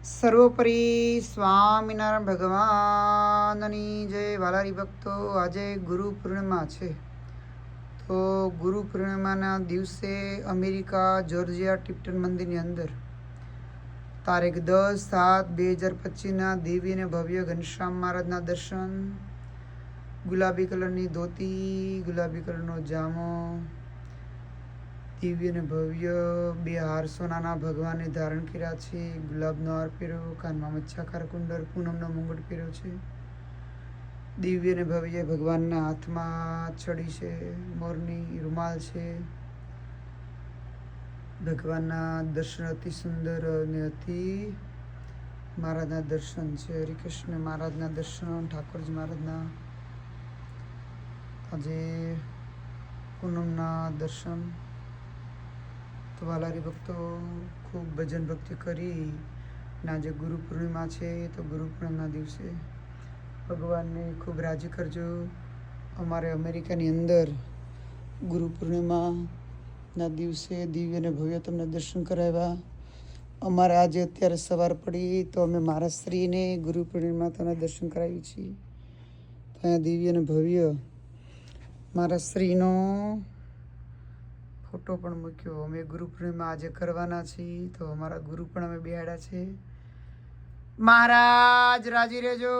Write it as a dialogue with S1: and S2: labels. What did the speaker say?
S1: સર્વોપરી સ્વામિનારાયણ ભગવાનની જય. વાલારી ભક્તો, આજે ગુરુ પૂર્ણિમા છે. તો ગુરુ પૂર્ણિમાના દિવસે અમેરિકા જોર્જિયા ટિપ્ટન મંદિરની અંદર તારીખ 10/7/2025 દિવ્ય અને ભવ્ય ઘનશ્યામ મહારાજના દર્શન. ગુલાબી કલરની ધોતી, ગુલાબી કલરનો જામો, દિવ્ય અને ભવ્ય 2 હાર સોનાના ભગવાને ધારણ કર્યા છે. ગુલાબનો હાર પહેર્યો, કાનમાં મચ્છાકાર કુંડળ, પૂનમનો મુંગટ પહેર્યો છે. દિવ્ય અને ભવ્ય ભગવાનના હાથમાં છડી છે, મોરની રૂમાલ છે. ભગવાનના દર્શન અતિ સુંદર અને અતિ મહારાજના દર્શન છે. હરિકૃષ્ણ મહારાજના દર્શન, ઠાકોરજી મહારાજના આજે પૂનમના દર્શન. તો વાલારી ભક્તો, ખૂબ ભજન ભક્તિ કરી અને આજે ગુરુ પૂર્ણિમા છે. તો ગુરુ પૂર્ણિમાના દિવસે ભગવાનને ખૂબ રાજી કરજો. અમારે અમેરિકાની અંદર ગુરુ પૂર્ણિમાના દિવસે દિવ્ય અને ભવ્ય તમને દર્શન કરાવ્યા. અમારે આજે અત્યારે સવાર પડી તો અમે મારા શ્રીને ગુરુ પૂર્ણિમા તમને દર્શન કરાવી છીએ. તો અહીંયા દિવ્ય અને ભવ્ય મારા શ્રીનો ફોટો પણ મૂક્યો. અમે ગુરુ પૂર્ણિમા આજે કરવાના છીએ, તો અમારા ગુરુ પણ અમે બેહાડ્યા છે. મહારાજ રાજી રહેજો.